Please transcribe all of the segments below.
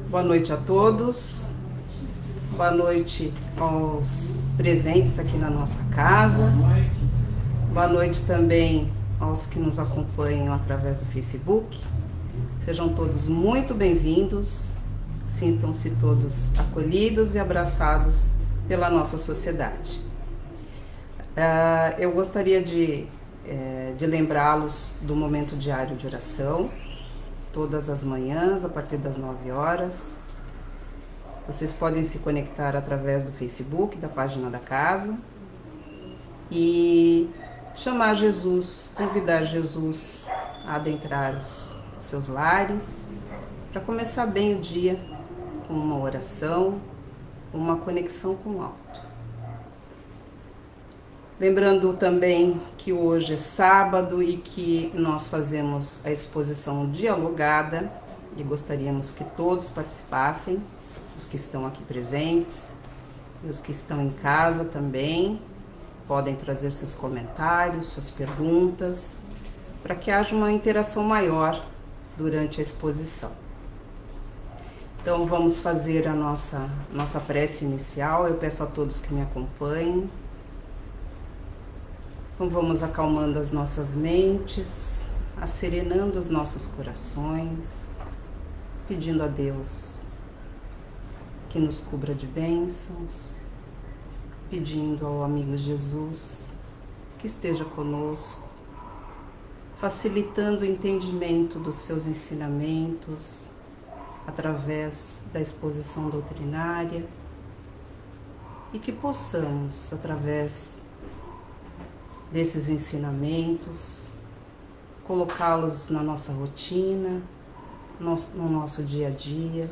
Boa noite a todos, boa noite aos presentes aqui na nossa casa, boa noite também aos que nos acompanham através do Facebook. Sejam todos muito bem-vindos, sintam-se todos acolhidos e abraçados pela nossa sociedade. Eu gostaria de lembrá-los do momento diário de oração, todas as manhãs, a partir das 9 horas. Vocês podem se conectar através do Facebook, da página da casa, e chamar Jesus, convidar Jesus a adentrar os seus lares, para começar bem o dia com uma oração, uma conexão com o alto. Lembrando também que hoje é sábado e que nós fazemos a exposição dialogada e gostaríamos que todos participassem, os que estão aqui presentes e os que estão em casa também. Podem trazer seus comentários, suas perguntas, para que haja uma interação maior durante a exposição. Então vamos fazer a nossa prece inicial. Eu peço a todos que me acompanhem. Então vamos acalmando as nossas mentes, asserenando os nossos corações, pedindo a Deus que nos cubra de bênçãos, pedindo ao amigo Jesus que esteja conosco, facilitando o entendimento dos seus ensinamentos através da exposição doutrinária e que possamos, através desses ensinamentos, colocá-los na nossa rotina, no nosso dia a dia,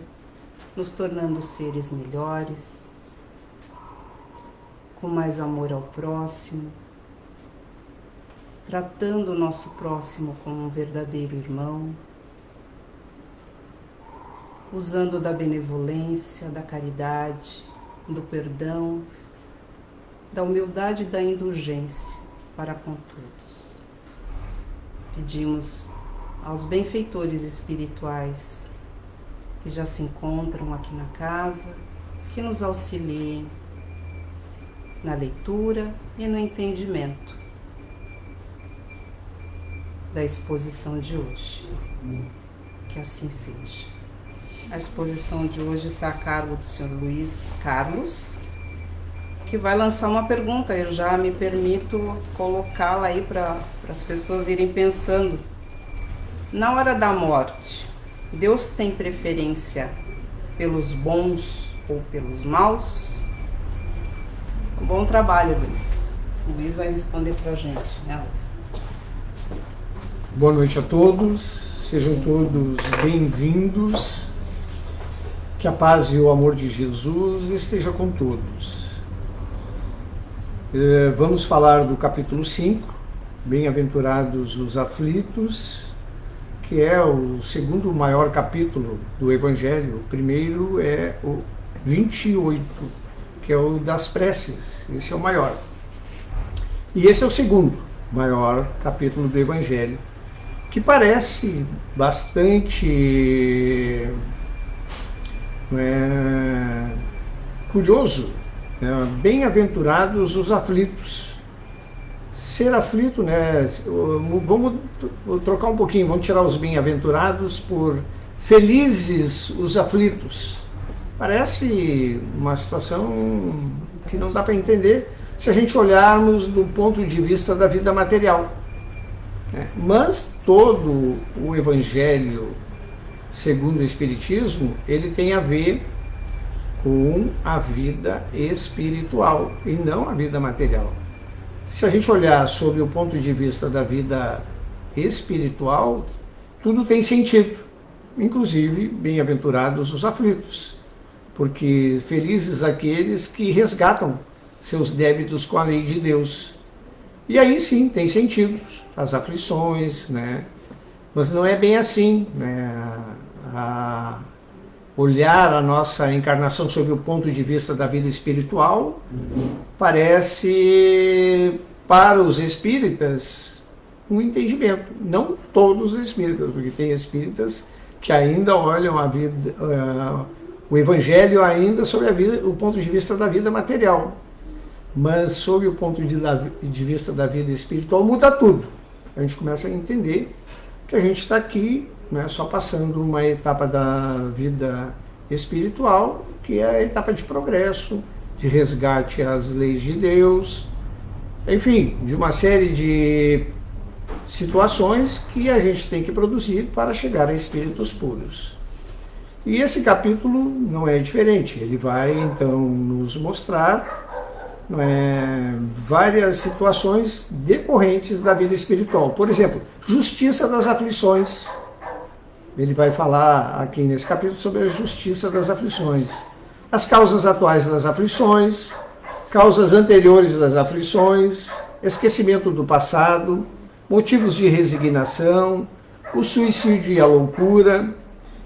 nos tornando seres melhores, com mais amor ao próximo, tratando o nosso próximo como um verdadeiro irmão, usando da benevolência, da caridade, do perdão, da humildade e da indulgência para com todos. Pedimos aos benfeitores espirituais que já se encontram aqui na casa, que nos auxiliem na leitura e no entendimento da exposição de hoje. Que assim seja. A exposição de hoje está a cargo do Sr. Luiz Carlos, que vai lançar uma pergunta. Eu já me permito colocá-la aí para as pessoas irem pensando. Na hora da morte, Deus tem preferência pelos bons ou pelos maus? Um bom trabalho, Luiz. O Luiz vai responder para a gente, né, Luiz? Boa noite a todos, sejam todos bem-vindos. Que a paz e o amor de Jesus esteja com todos. Vamos falar do capítulo 5, Bem-aventurados os aflitos, que é o segundo maior capítulo do Evangelho. O primeiro é o 28, que é o das preces. Esse é o maior. E esse é o segundo maior capítulo do Evangelho, que parece bastante curioso. Bem-aventurados os aflitos. Ser aflito, vamos trocar um pouquinho, vamos tirar os bem-aventurados por felizes os aflitos. Parece uma situação que não dá para entender se a gente olharmos do ponto de vista da vida material. Mas todo o Evangelho, segundo o Espiritismo, ele tem a ver com a vida espiritual e não a vida material. Se a gente olhar sob o ponto de vista da vida espiritual, tudo tem sentido, inclusive bem-aventurados os aflitos, porque felizes aqueles que resgatam seus débitos com a lei de Deus. E aí sim, tem sentido as aflições, mas não é bem assim, olhar a nossa encarnação sob o ponto de vista da vida espiritual parece, para os espíritas, um entendimento. Não todos os espíritas, porque tem espíritas que ainda olham a vida, o Evangelho ainda sob o ponto de vista da vida material. Mas sob o ponto de vista da vida espiritual muda tudo. A gente começa a entender que a gente está aqui, né, só passando uma etapa da vida espiritual, que é a etapa de progresso, de resgate às leis de Deus, enfim, de uma série de situações que a gente tem que produzir para chegar a espíritos puros. E esse capítulo não é diferente, ele vai então nos mostrar várias situações decorrentes da vida espiritual. Por exemplo, justiça das aflições. Ele vai falar aqui nesse capítulo sobre a justiça das aflições. As causas atuais das aflições, causas anteriores das aflições, esquecimento do passado, motivos de resignação, o suicídio e a loucura.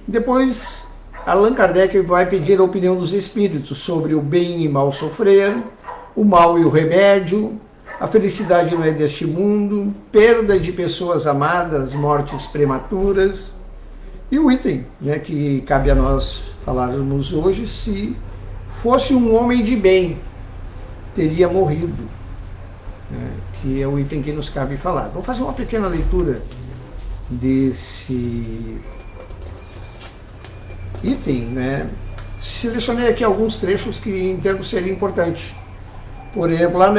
Depois, Allan Kardec vai pedir a opinião dos espíritos sobre o bem e mal sofrer, o mal e o remédio, a felicidade não é deste mundo, perda de pessoas amadas, mortes prematuras. E o item, né, que cabe a nós falarmos hoje: se fosse um homem de bem, teria morrido. Que é o item que nos cabe falar. Vamos fazer uma pequena leitura desse item, né? Selecionei aqui alguns trechos que entendo serem importantes. Por exemplo, lá,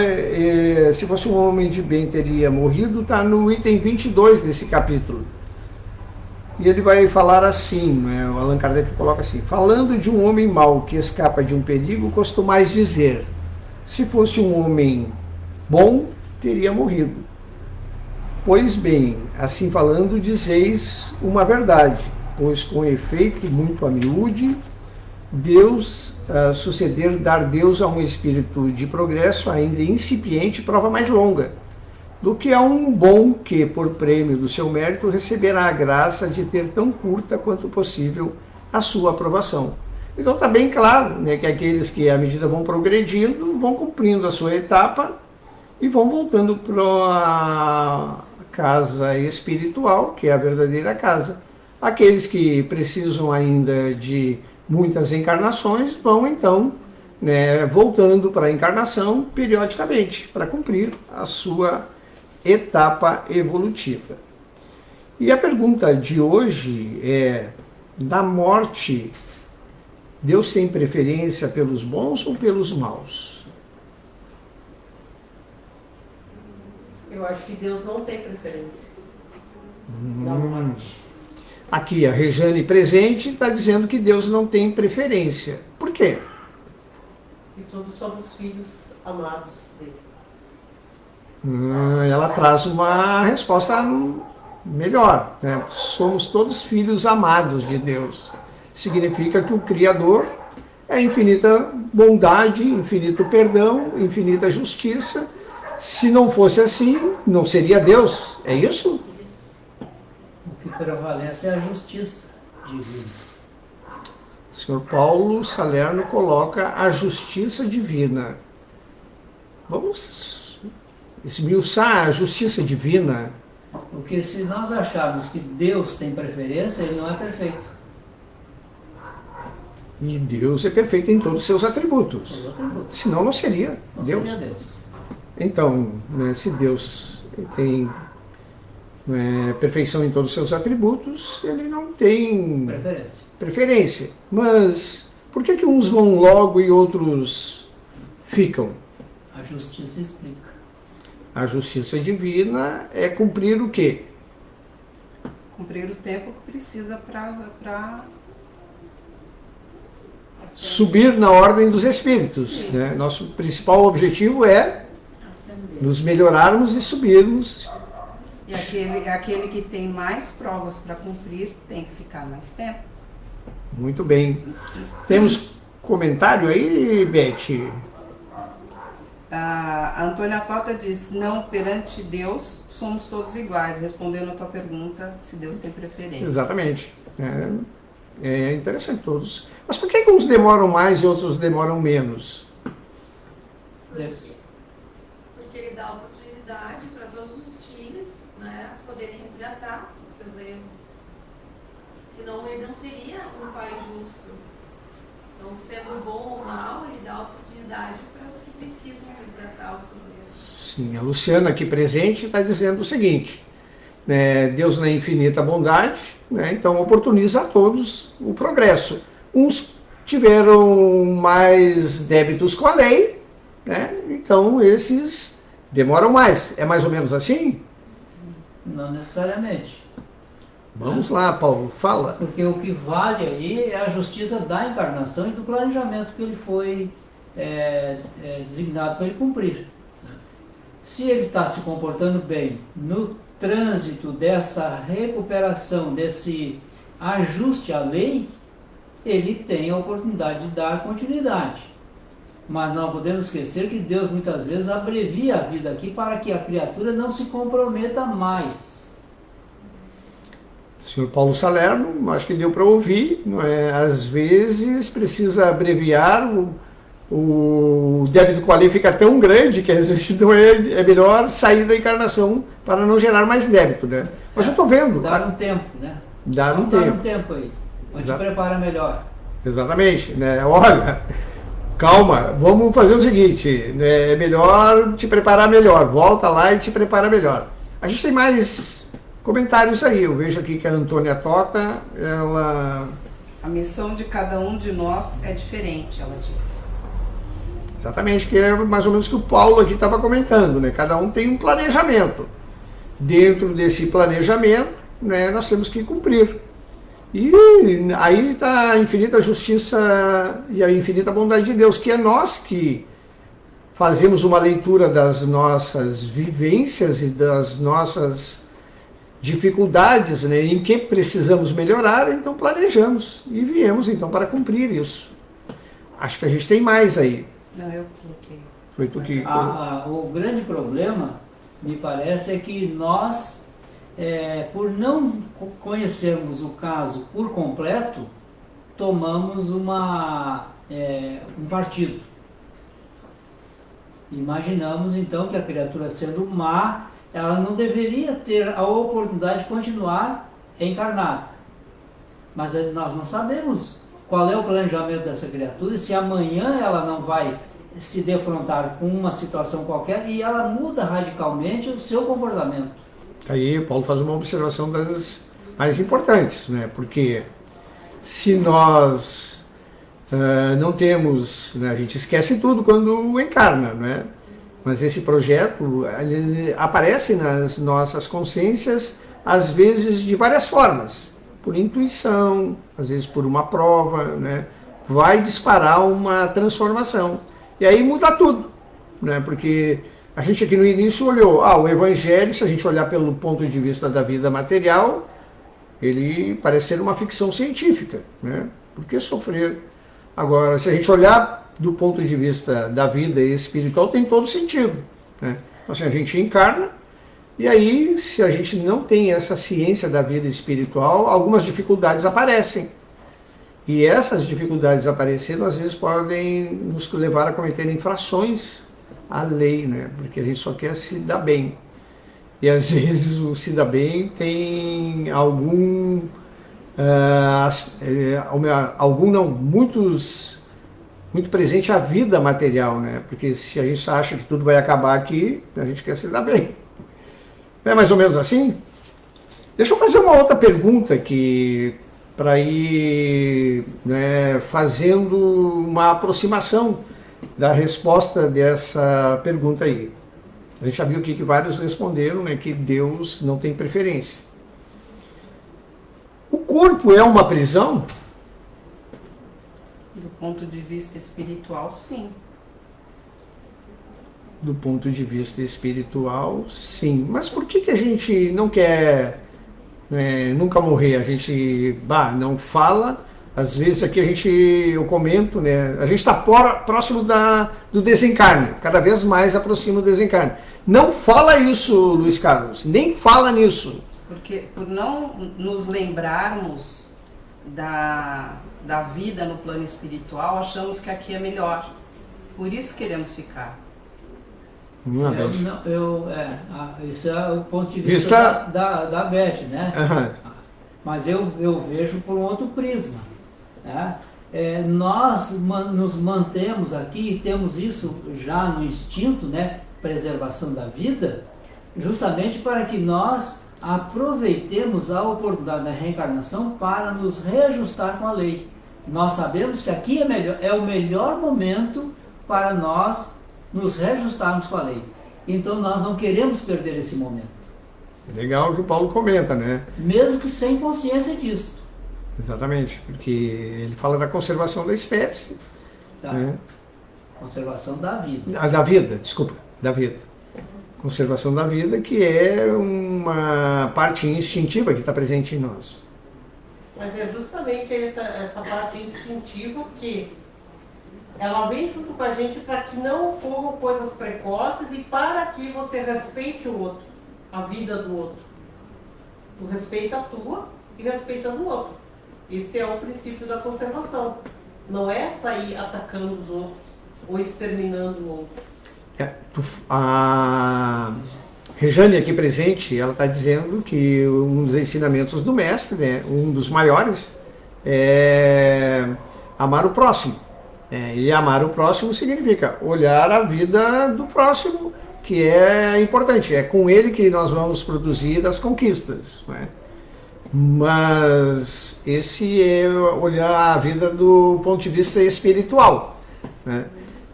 se fosse um homem de bem teria morrido, está no item 22 desse capítulo. E ele vai falar assim, né? O Allan Kardec coloca assim: falando de um homem mau que escapa de um perigo, costumais dizer, se fosse um homem bom, teria morrido. Pois bem, assim falando, dizeis uma verdade, pois com efeito muito a miúde, Deus, suceder dar Deus a um espírito de progresso ainda incipiente, prova mais longa, do que a um bom que, por prêmio do seu mérito, receberá a graça de ter tão curta quanto possível a sua aprovação. Então está bem claro, né, que aqueles que, à medida vão progredindo, vão cumprindo a sua etapa e vão voltando para a casa espiritual, que é a verdadeira casa. Aqueles que precisam ainda de muitas encarnações vão então, né, voltando para a encarnação periodicamente, para cumprir a sua etapa evolutiva. E a pergunta de hoje é: na morte, Deus tem preferência pelos bons ou pelos maus? Eu acho que Deus não tem preferência na morte. Aqui a Rejane presente está dizendo que Deus não tem preferência. Por quê? E todos somos filhos amados dele. Ela traz uma resposta melhor, né? Somos todos filhos amados de Deus. Significa que o Criador é infinita bondade, infinito perdão, infinita justiça. Se não fosse assim, não seria Deus. É isso? O que prevalece é a justiça divina. O senhor Paulo Salerno coloca a justiça divina. Vamos esmiuçar a justiça divina. Porque se nós acharmos que Deus tem preferência, ele não é perfeito. E Deus é perfeito em todos os seus atributos. Senão não seria Deus. Seria Deus. Então, né, se Deus tem perfeição em todos os seus atributos, ele não tem preferência. Mas por que uns vão logo e outros ficam? A justiça explica. A justiça divina é cumprir o quê? Cumprir o tempo que precisa para subir na ordem dos espíritos. Né? Nosso principal objetivo é nos melhorarmos e subirmos. E aquele que tem mais provas para cumprir tem que ficar mais tempo. Muito bem. Temos comentário aí, Beth? A Antônia Tota diz: não, perante Deus somos todos iguais, respondendo a tua pergunta se Deus tem preferência. Exatamente. É interessante todos. Mas por que uns demoram mais e outros demoram menos? Porque ele dá oportunidade para todos os filhos, né, poderem resgatar os seus erros. Se senão ele não seria um pai justo. Então, sendo bom ou mal, ele dá oportunidade para os que precisam resgatar os seus erros. Sim, a Luciana aqui presente está dizendo o seguinte, né, Deus na infinita bondade, né, então oportuniza a todos o progresso. Uns tiveram mais débitos com a lei, né, então esses demoram mais. É mais ou menos assim? Não necessariamente. Vamos lá, Paulo, fala. Porque o que vale aí é a justiça da encarnação e do planejamento que ele foi designado para ele cumprir. Se ele está se comportando bem no trânsito dessa recuperação, desse ajuste à lei, ele tem a oportunidade de dar continuidade. Mas não podemos esquecer que Deus muitas vezes abrevia a vida aqui para que a criatura não se comprometa mais. O senhor Paulo Salerno, acho que deu para ouvir, não é? Às vezes precisa abreviar, o débito com a lei fica tão grande que às vezes não é melhor sair da encarnação para não gerar mais débito, né? Mas eu estou vendo. Dá um tempo, né? Dá um Dá tempo. um tempo aí. Mas te prepara melhor. Exatamente, né? Olha, calma, vamos fazer o seguinte, né? É melhor te preparar melhor, volta lá e te prepara melhor. A gente tem mais comentários aí, eu vejo aqui que a Antônia Tota, ela... A missão de cada um de nós é diferente, ela diz. Exatamente, que é mais ou menos o que o Paulo aqui estava comentando, né? Cada um tem um planejamento. Dentro desse planejamento, né, nós temos que cumprir. E aí está a infinita justiça e a infinita bondade de Deus, que é nós que fazemos uma leitura das nossas vivências e das nossas dificuldades, né, em que precisamos melhorar, então planejamos e viemos então para cumprir isso. Acho que a gente tem mais aí. Não, eu coloquei. Foi tu que... O grande problema, me parece, é que nós, por não conhecermos o caso por completo, tomamos um partido. Imaginamos então que a criatura, sendo má, ela não deveria ter a oportunidade de continuar encarnada. Mas nós não sabemos qual é o planejamento dessa criatura e se amanhã ela não vai se defrontar com uma situação qualquer e ela muda radicalmente o seu comportamento. Aí Paulo faz uma observação das mais importantes, né? Porque se nós não temos, né, a gente esquece tudo quando encarna, né? Mas esse projeto ele aparece nas nossas consciências, às vezes de várias formas. Por intuição, às vezes por uma prova, né? Vai disparar uma transformação. E aí muda tudo, né? Porque a gente aqui no início olhou, o Evangelho, se a gente olhar pelo ponto de vista da vida material, ele parece ser uma ficção científica, né? Por que sofrer? Agora, se a gente olhar do ponto de vista da vida espiritual, tem todo sentido, né? Então, assim, a gente encarna, e aí, se a gente não tem essa ciência da vida espiritual, algumas dificuldades aparecem. E essas dificuldades aparecendo, às vezes, podem nos levar a cometer infrações à lei, né? Porque a gente só quer se dar bem. E, às vezes, o se dar bem tem muito presente a vida material, né? Porque se a gente acha que tudo vai acabar aqui, a gente quer se dar bem. Não é mais ou menos assim? Deixa eu fazer uma outra pergunta aqui, para ir, né, fazendo uma aproximação da resposta dessa pergunta aí. A gente já viu aqui que vários responderam, né, que Deus não tem preferência. O corpo é uma prisão? Do ponto de vista espiritual, sim. Do ponto de vista espiritual, sim. Mas por que a gente não quer nunca morrer? A gente não fala. Às vezes aqui eu comento, né? A gente está próximo do desencarne. Cada vez mais aproxima do desencarne. Não fala isso, Luiz Carlos. Nem fala nisso. Porque por não nos lembrarmos da vida no plano espiritual, achamos que aqui é melhor. Por isso queremos ficar. Isso é o ponto de vista da Beth, né? mas eu vejo por um outro prisma. Né? Nós nos mantemos aqui, e temos isso já no instinto, né? Preservação da vida, justamente para que nós aproveitemos a oportunidade da reencarnação para nos reajustar com a lei. Nós sabemos que aqui é o melhor momento para nós nos reajustarmos com a lei. Então nós não queremos perder esse momento. Legal o que o Paulo comenta, né? Mesmo que sem consciência disso. Exatamente, porque ele fala da conservação da espécie. Tá? Né? Conservação da vida. Da vida, desculpa, da vida. Conservação da vida, que é uma parte instintiva que está presente em nós. Mas é justamente essa parte instintiva que ela vem junto com a gente para que não ocorram coisas precoces e para que você respeite o outro, a vida do outro. Tu respeita a tua e respeita a do outro. Esse é o princípio da conservação. Não é sair atacando os outros ou exterminando o outro. A Rejane aqui presente, ela está dizendo que um dos ensinamentos do mestre, né, um dos maiores, é amar o próximo. E amar o próximo significa olhar a vida do próximo, que é importante. É com ele que nós vamos produzir as conquistas. Né? Mas esse é olhar a vida do ponto de vista espiritual. Né?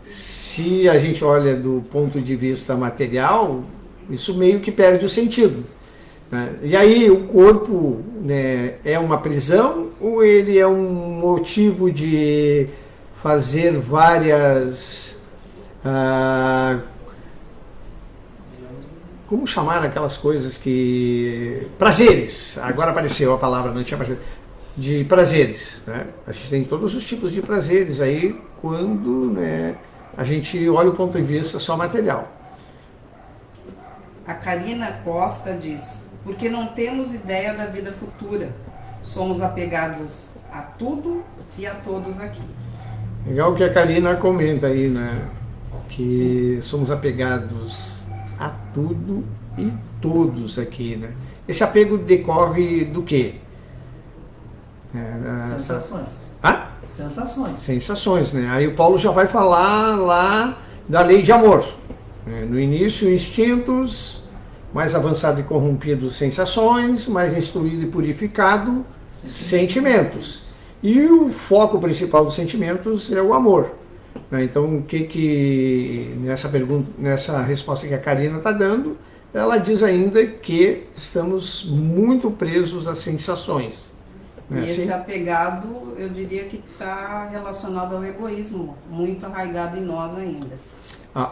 Se a gente olha do ponto de vista material, isso meio que perde o sentido. Né? E aí o corpo, né, é uma prisão ou ele é um motivo de fazer várias... como chamar aquelas coisas que... Prazeres! Agora apareceu a palavra, não tinha prazer. De prazeres. Né? A gente tem todos os tipos de prazeres aí quando... né, a gente olha o ponto de vista só material. A Karina Costa diz: porque não temos ideia da vida futura. Somos apegados a tudo e a todos aqui. Legal que a Karina comenta aí, né? Que somos apegados a tudo e todos aqui, né? Esse apego decorre do quê? Sensações. Hã? Sensações. Sensações, né? Aí o Paulo já vai falar lá da lei de amor. No início, instintos, mais avançado e corrompido, sensações, mais instruído e purificado, sentimentos. E o foco principal dos sentimentos é o amor. Então, o que nessa pergunta, nessa resposta que a Karina está dando, ela diz ainda que estamos muito presos às sensações. E assim? esse apegado, eu diria que está relacionado ao egoísmo, muito arraigado em nós ainda.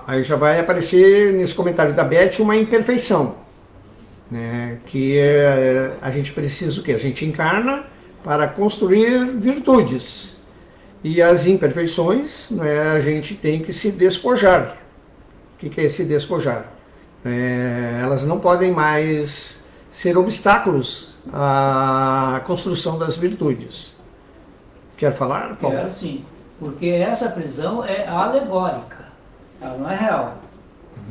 Aí já vai aparecer nesse comentário da Beth uma imperfeição, né? Que a gente precisa o quê? A gente encarna para construir virtudes. E as imperfeições, né, a gente tem que se despojar. O que é se despojar? Elas não podem mais ser obstáculos à construção das virtudes. Quer falar, Paulo? Quero sim, porque essa prisão é alegórica, ela não é real.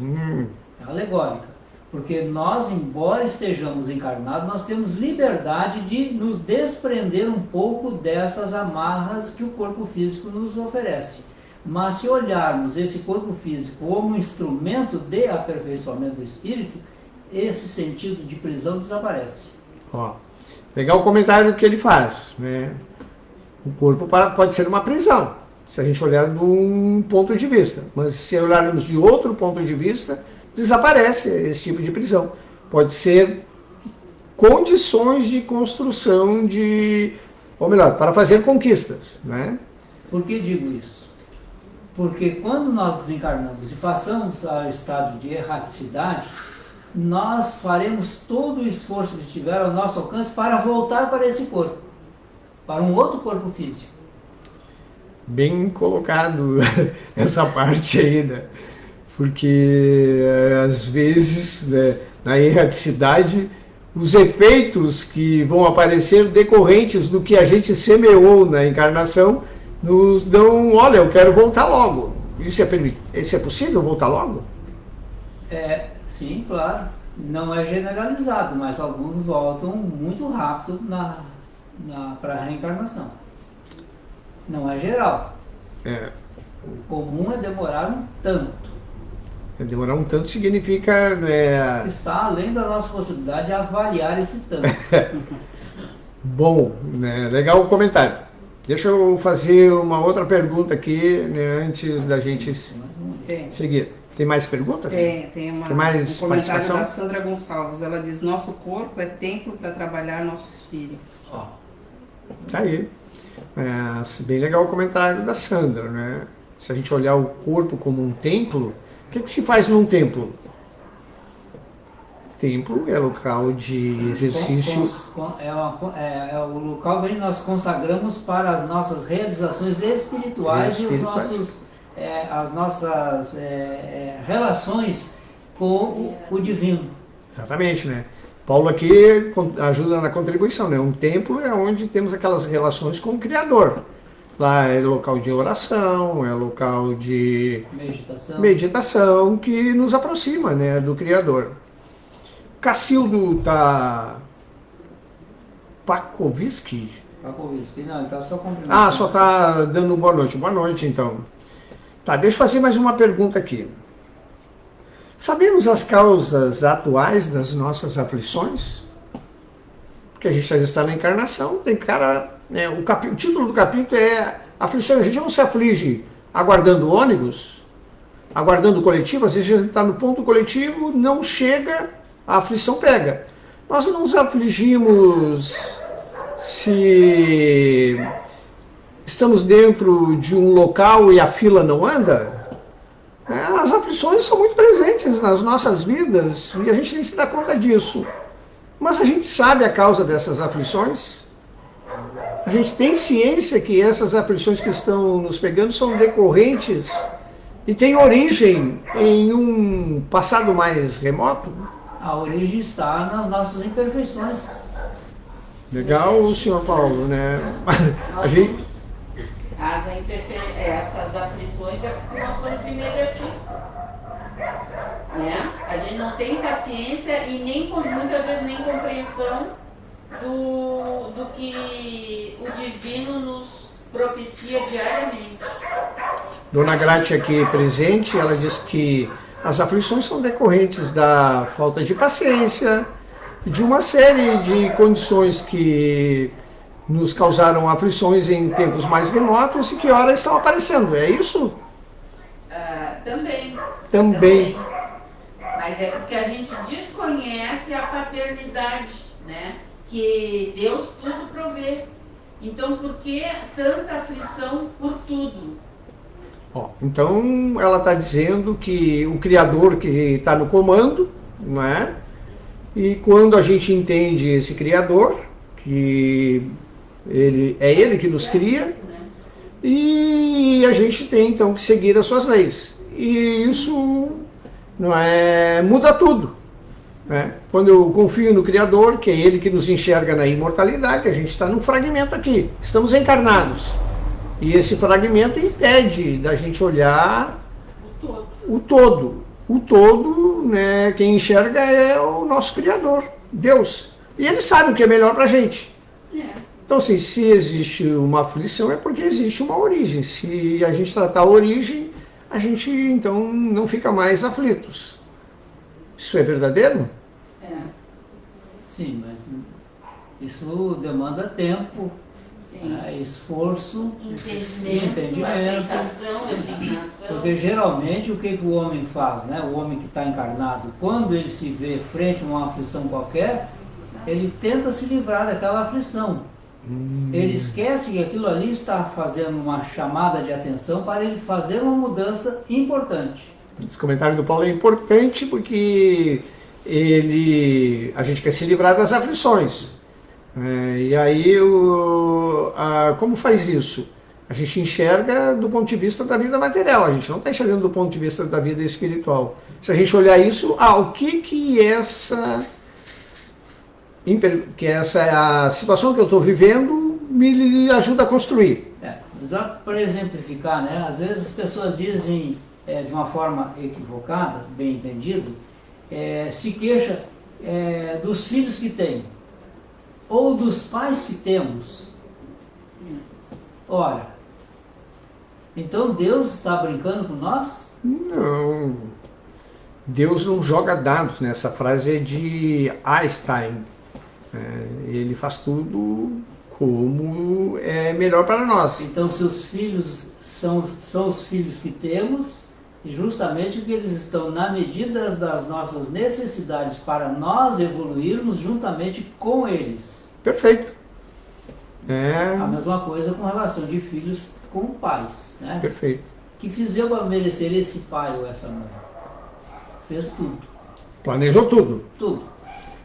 É alegórica. Porque nós, embora estejamos encarnados, nós temos liberdade de nos desprender um pouco destas amarras que o corpo físico nos oferece. Mas se olharmos esse corpo físico como um instrumento de aperfeiçoamento do espírito, esse sentido de prisão desaparece. Legal o comentário que ele faz, né? O corpo pode ser uma prisão, se a gente olhar de um ponto de vista. Mas se olharmos de outro ponto de vista, desaparece esse tipo de prisão. Pode ser condições de construção ou melhor, para fazer conquistas, né? Por que digo isso? Porque quando nós desencarnamos e passamos ao estado de erraticidade, nós faremos todo o esforço que estiver ao nosso alcance para voltar para esse corpo, para um outro corpo físico. Bem colocado essa parte aí, né? Porque às vezes, né, na erraticidade, os efeitos que vão aparecer decorrentes do que a gente semeou na encarnação nos dão, olha, eu quero voltar logo. Isso é possível, voltar logo? Sim, claro. não é generalizado, mas alguns voltam muito rápido para a reencarnação. Não é geral. O comum é demorar um tanto. Demorar um tanto significa... Está além da nossa possibilidade de avaliar esse tanto. Bom, né? Legal o comentário. Deixa eu fazer uma outra pergunta aqui, né, antes da gente seguir. Tem mais perguntas? Tem mais um comentário participação? da Sandra Gonçalves. Ela diz: nosso corpo é templo para trabalhar nosso espírito. Tá aí. Bem legal o comentário da Sandra, né? Se a gente olhar o corpo como um templo, o que se faz num templo? Templo é local de exercício. É o local onde nós consagramos para as nossas realizações espirituais e as nossas relações com o divino. Exatamente, né? Paulo aqui ajuda na contribuição, né? Um templo é onde temos aquelas relações com o Criador. Lá é local de oração, é local de meditação que nos aproxima, né, do Criador. Cacildo tá... Pakovski? Não, ele está só cumprimentando. Só está dando boa noite. Boa noite, então. Tá, deixa eu fazer mais uma pergunta aqui. Sabemos as causas atuais das nossas aflições? Porque a gente já está na encarnação, tem cara... Né, o título do capítulo é aflições. A gente não se aflige aguardando ônibus, aguardando coletivo. Às vezes a gente está no ponto coletivo, não chega, a aflição pega. Nós não nos afligimos se estamos dentro de um local e a fila não anda. As aflições são muito presentes nas nossas vidas e a gente nem se dá conta disso. Mas a gente sabe a causa dessas aflições. A gente tem ciência que essas aflições que estão nos pegando são decorrentes e têm origem em um passado mais remoto. A origem está nas nossas imperfeições. Legal, senhor Paulo, né? Essas aflições é porque nós somos imediatistas. Né? A gente não tem paciência e muitas vezes nem compreensão do que o divino nos propicia diariamente. Dona Gratia aqui presente, ela diz que as aflições são decorrentes da falta de paciência, de uma série de condições que nos causaram aflições em tempos mais remotos e que ora estão aparecendo, é isso? Também. Mas é porque a gente desconhece a paternidade, né? Que Deus tudo provê. Então, por que tanta aflição por tudo? Então, ela está dizendo que o Criador que está no comando, não é? E quando a gente entende esse Criador, que ele que nos cria, e a gente tem então que seguir as suas leis. E isso não muda tudo. Né? Quando eu confio no Criador, que é Ele que nos enxerga na imortalidade, a gente está num fragmento aqui, estamos encarnados. E esse fragmento impede da gente olhar o todo. O todo, né, quem enxerga é o nosso Criador, Deus. E Ele sabe o que é melhor para a gente. Então, assim, se existe uma aflição, é porque existe uma origem. Se a gente tratar a origem, a gente, então, não fica mais aflitos. Isso é verdadeiro? Sim, mas isso demanda tempo, esforço, entendimento. Aceitação, resignação. Porque geralmente o que o homem faz, né? O homem que está encarnado, quando ele se vê frente a uma aflição qualquer, ele tenta se livrar daquela aflição. Ele esquece que aquilo ali está fazendo uma chamada de atenção para ele fazer uma mudança importante. Esse comentário do Paulo é importante porque a gente quer se livrar das aflições. E aí, como faz isso? A gente enxerga do ponto de vista da vida material, a gente não está enxergando do ponto de vista da vida espiritual. Se a gente olhar isso, o que essa é a situação que eu estou vivendo me ajuda a construir. Só para exemplificar, né? Às vezes as pessoas dizem de uma forma equivocada, bem entendido, se queixa dos filhos que tem, ou dos pais que temos. Ora, então Deus está brincando com nós? Não. Deus não joga dados, né? Essa frase é de Einstein. Ele faz tudo como é melhor para nós. Então, se os filhos são os filhos que temos, justamente porque eles estão na medida das nossas necessidades para nós evoluirmos juntamente com eles. Perfeito. A mesma coisa com relação de filhos com pais, né? Perfeito. Que fizeram para merecer esse pai ou essa mãe? Fez tudo. Planejou tudo. Tudo.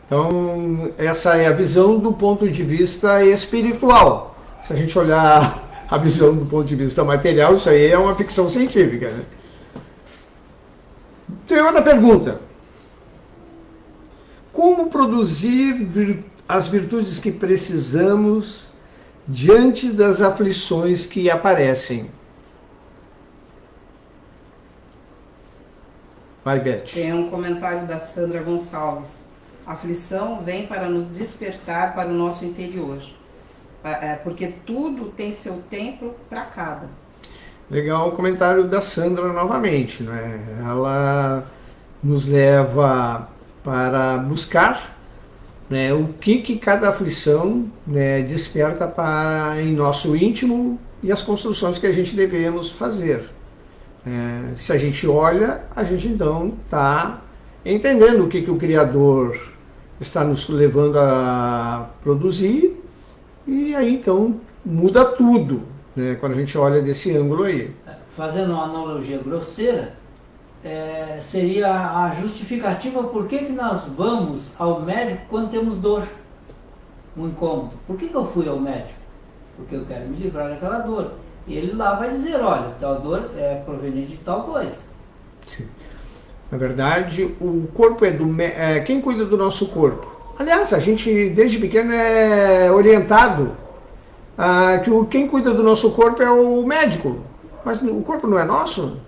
Então, essa é a visão do ponto de vista espiritual. Se a gente olhar a visão do ponto de vista material, isso aí é uma ficção científica, né? Tem outra pergunta. Como produzir as virtudes que precisamos diante das aflições que aparecem? Vai, Beth. Tem um comentário da Sandra Gonçalves. A aflição vem para nos despertar para o nosso interior, porque tudo tem seu tempo para cada. Legal o comentário da Sandra novamente, né? Ela nos leva para buscar, né, o que cada aflição, né, desperta em nosso íntimo e as construções que a gente devemos fazer. Se a gente olha, a gente então está entendendo o que o Criador está nos levando a produzir, e aí então muda tudo, né, quando a gente olha desse ângulo aí. Fazendo uma analogia grosseira, seria a justificativa por que nós vamos ao médico quando temos dor, um incômodo. Por que eu fui ao médico? Porque eu quero me livrar daquela dor. E ele lá vai dizer, olha, tal dor é proveniente de tal coisa. Sim. Na verdade, o corpo quem cuida do nosso corpo. Aliás, a gente desde pequeno é orientado que quem cuida do nosso corpo é o médico. Mas o corpo não é nosso?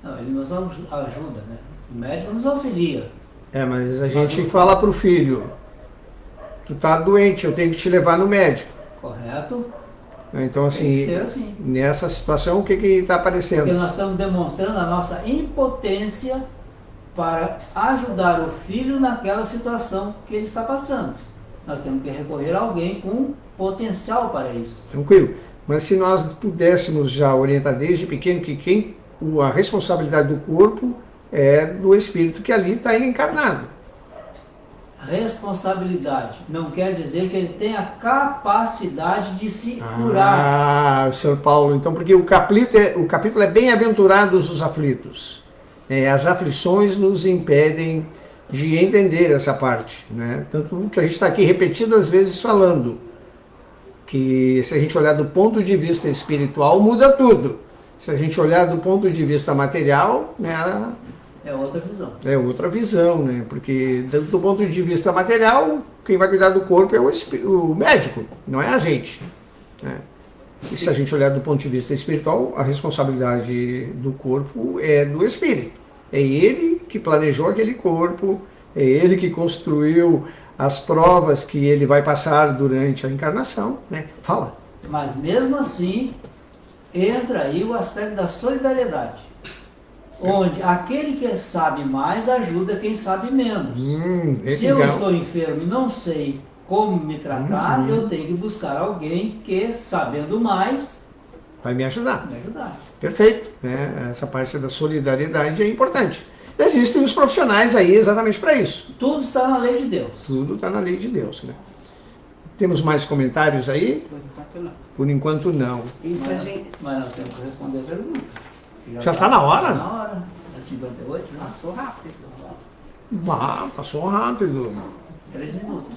Não, ele nos ajuda, né? O médico nos auxilia. Mas a gente fala para o filho, tu tá doente, eu tenho que te levar no médico. Correto? Então, assim, tem que ser assim. Nessa situação, o que está aparecendo? Porque nós estamos demonstrando a nossa impotência para ajudar o filho naquela situação que ele está passando. Nós temos que recorrer a alguém com potencial para isso. Tranquilo. Mas se nós pudéssemos já orientar desde pequeno que a responsabilidade do corpo é do espírito que ali está encarnado. Responsabilidade não quer dizer que ele tenha capacidade de se curar. Senhor Paulo, então, porque o capítulo é bem-aventurados os aflitos. As aflições nos impedem de entender essa parte, né? Tanto que a gente está aqui repetidas vezes falando que se a gente olhar do ponto de vista espiritual, muda tudo. Se a gente olhar do ponto de vista material, né, é outra visão. É outra visão, né? Porque do ponto de vista material, quem vai cuidar do corpo é o médico, não é a gente, né? E se a gente olhar do ponto de vista espiritual, a responsabilidade do corpo é do espírito. É ele que planejou aquele corpo, é ele que construiu as provas que ele vai passar durante a encarnação, né? Fala. Mas mesmo assim, entra aí o aspecto da solidariedade. Onde aquele que sabe mais ajuda quem sabe menos. Se eu estou enfermo e não sei como me tratar, eu tenho que buscar alguém que, sabendo mais, vai me ajudar. Perfeito. Né? Essa parte da solidariedade é importante. Existem os profissionais aí exatamente para isso. Tudo está na lei de Deus. Tudo está na lei de Deus, né? Temos mais comentários aí? Por enquanto não. Por enquanto não. Isso a gente Mas nós temos que responder a pergunta. Já está na hora? Está na hora. É 58, né? passou rápido. Passou rápido. 3 minutos.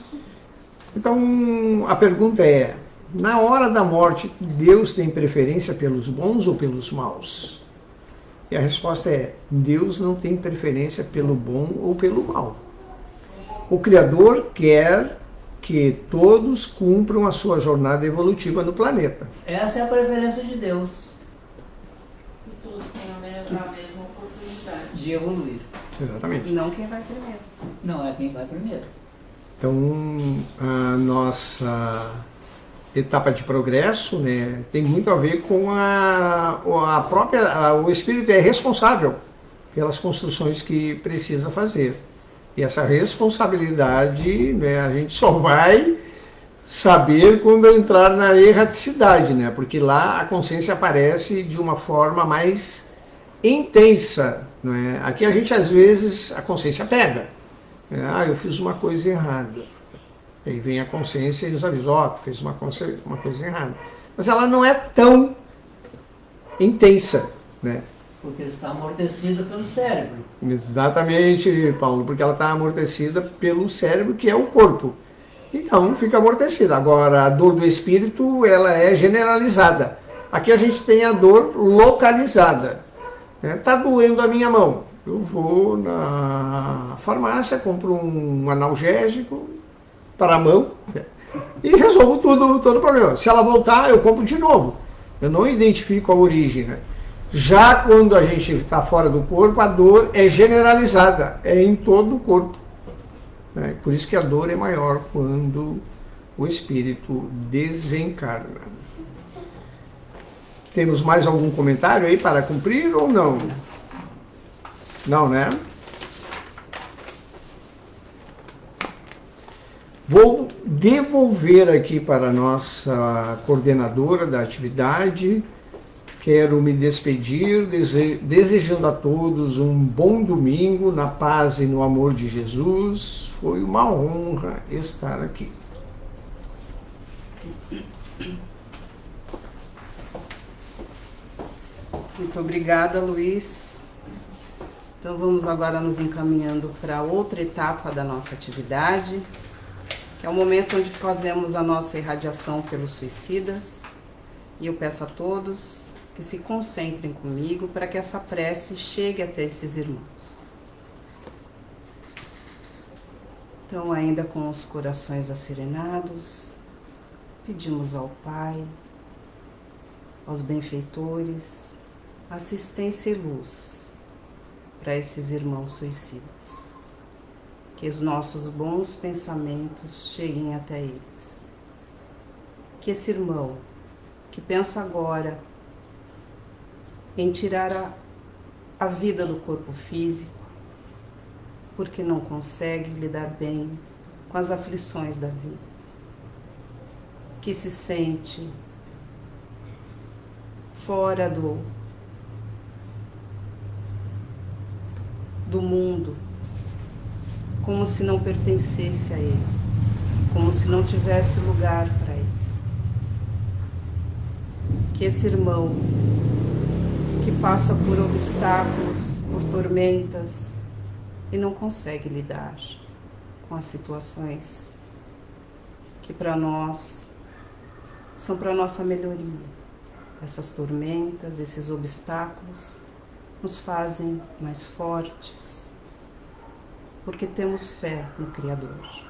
Então, a pergunta é, na hora da morte, Deus tem preferência pelos bons ou pelos maus? E a resposta é, Deus não tem preferência pelo bom ou pelo mal. O Criador quer que todos cumpram a sua jornada evolutiva no planeta. Essa é a preferência de Deus E todos têm a mesma oportunidade. de evoluir. Exatamente. Não quem vai primeiro. Não é quem vai primeiro. Então, a nossa etapa de progresso, né, tem muito a ver com a própria... o espírito é responsável pelas construções que precisa fazer. E essa responsabilidade, né, a gente só vai saber quando entrar na erraticidade, né, porque lá a consciência aparece de uma forma mais intensa. Né? Aqui a gente, às vezes, a consciência pega. Eu fiz uma coisa errada. Aí vem a consciência e nos avisa, tu fez uma coisa errada. Mas ela não é tão intensa, né? Porque está amortecida pelo cérebro. Exatamente, Paulo, porque ela está amortecida pelo cérebro, que é o corpo. Então fica amortecida. Agora, a dor do espírito, ela é generalizada. Aqui a gente tem a dor localizada. Está doendo a minha mão. Eu vou na farmácia, compro um analgésico para a mão e resolvo todo o problema. Se ela voltar, eu compro de novo. Eu não identifico a origem. Né? Já quando a gente está fora do corpo, a dor é generalizada, é em todo o corpo. Né? Por isso que a dor é maior quando o espírito desencarna. Temos mais algum comentário aí para cumprir ou não? Não, né? Vou devolver aqui para a nossa coordenadora da atividade. Quero me despedir, desejando a todos um bom domingo, na paz e no amor de Jesus. Foi uma honra estar aqui. Muito obrigada, Luiz. Então vamos agora nos encaminhando para outra etapa da nossa atividade, que é o momento onde fazemos a nossa irradiação pelos suicidas. E eu peço a todos que se concentrem comigo para que essa prece chegue até esses irmãos. Então, ainda com os corações acerenados, pedimos ao Pai, aos benfeitores, assistência e luz para esses irmãos suicidas. Que os nossos bons pensamentos cheguem até eles. Que esse irmão que pensa agora em tirar a vida do corpo físico, porque não consegue lidar bem com as aflições da vida, que se sente fora do mundo, como se não pertencesse a ele, como se não tivesse lugar para ele. Que esse irmão que passa por obstáculos, por tormentas e não consegue lidar com as situações que para nós são para nossa melhoria. Essas tormentas, esses obstáculos nos fazem mais fortes, porque temos fé no Criador.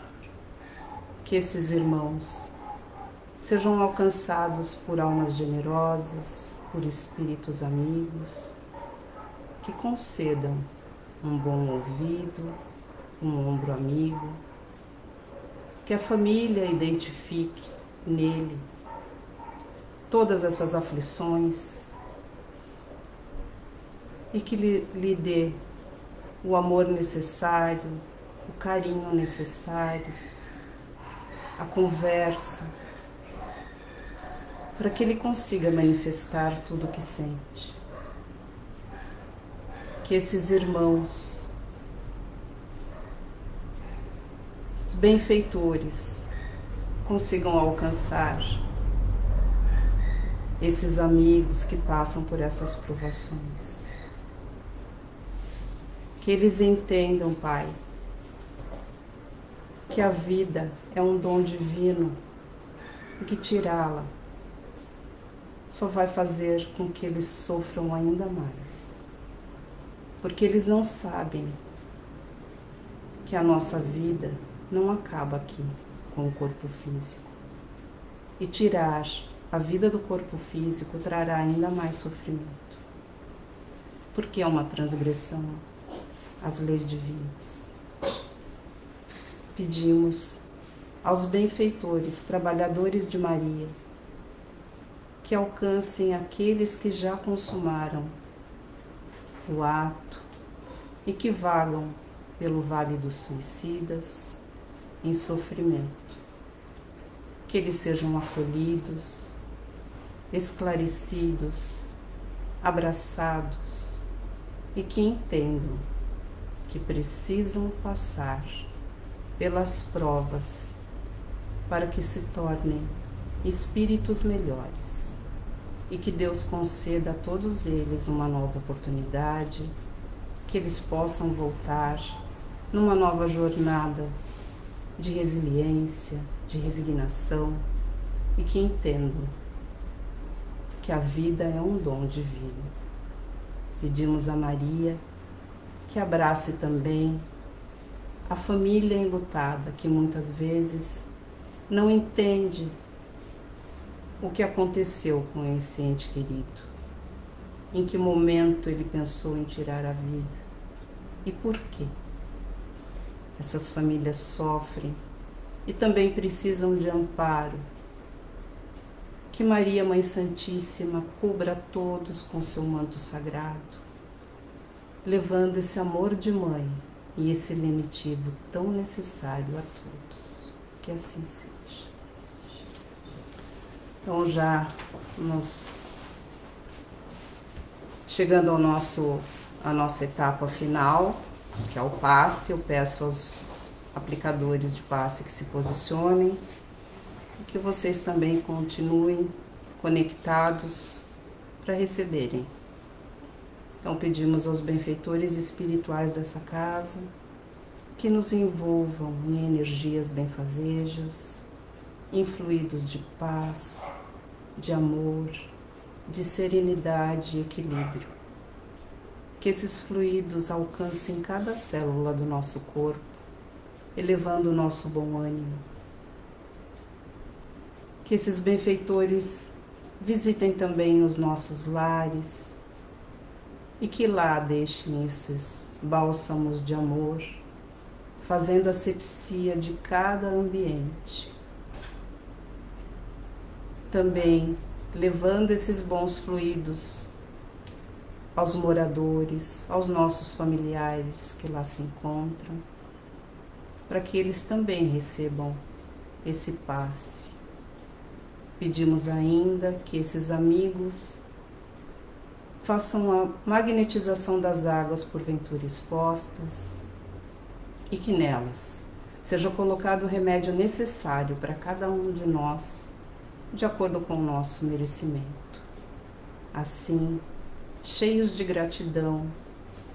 Que esses irmãos sejam alcançados por almas generosas, por espíritos amigos, que concedam um bom ouvido, um ombro amigo, que a família identifique nele todas essas aflições e que lhe dê o amor necessário, o carinho necessário, a conversa, para que ele consiga manifestar tudo o que sente. Que esses irmãos, os benfeitores, consigam alcançar esses amigos que passam por essas provações. Que eles entendam, Pai, que a vida é um dom divino e que tirá-la só vai fazer com que eles sofram ainda mais. Porque eles não sabem que a nossa vida não acaba aqui com o corpo físico. E tirar a vida do corpo físico trará ainda mais sofrimento. Porque é uma transgressão. as leis divinas. Pedimos aos benfeitores, trabalhadores de Maria, que alcancem aqueles que já consumaram o ato e que vagam pelo vale dos suicidas em sofrimento. Que eles sejam acolhidos, esclarecidos, abraçados e que entendam que precisam passar pelas provas para que se tornem espíritos melhores e que Deus conceda a todos eles uma nova oportunidade, que eles possam voltar numa nova jornada de resiliência, de resignação e que entendam que a vida é um dom divino. Pedimos a Maria que abrace também a família enlutada, que muitas vezes não entende o que aconteceu com esse ente querido, em que momento ele pensou em tirar a vida e por quê. Essas famílias sofrem e também precisam de amparo. Que Maria, Mãe Santíssima, cubra todos com seu manto sagrado, levando esse amor de mãe e esse lenitivo tão necessário a todos. Que assim seja. Então, já nos chegando à nossa etapa final, que é o passe, eu peço aos aplicadores de passe que se posicionem e que vocês também continuem conectados para receberem. Então, pedimos aos benfeitores espirituais dessa casa que nos envolvam em energias benfazejas, em fluidos de paz, de amor, de serenidade e equilíbrio. Que esses fluidos alcancem cada célula do nosso corpo, elevando o nosso bom ânimo. Que esses benfeitores visitem também os nossos lares e que lá deixem esses bálsamos de amor, fazendo asepsia de cada ambiente. Também levando esses bons fluidos aos moradores, aos nossos familiares que lá se encontram, para que eles também recebam esse passe. Pedimos ainda que esses amigos façam a magnetização das águas porventura expostas e que nelas seja colocado o remédio necessário para cada um de nós, de acordo com o nosso merecimento. Assim, cheios de gratidão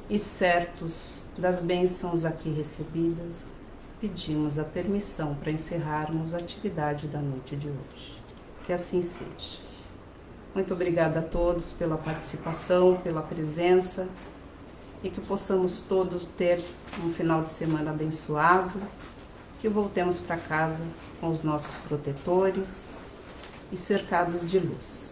e certos das bênçãos aqui recebidas, pedimos a permissão para encerrarmos a atividade da noite de hoje. Que assim seja. Muito obrigada a todos pela participação, pela presença e que possamos todos ter um final de semana abençoado, que voltemos para casa com os nossos protetores e cercados de luz.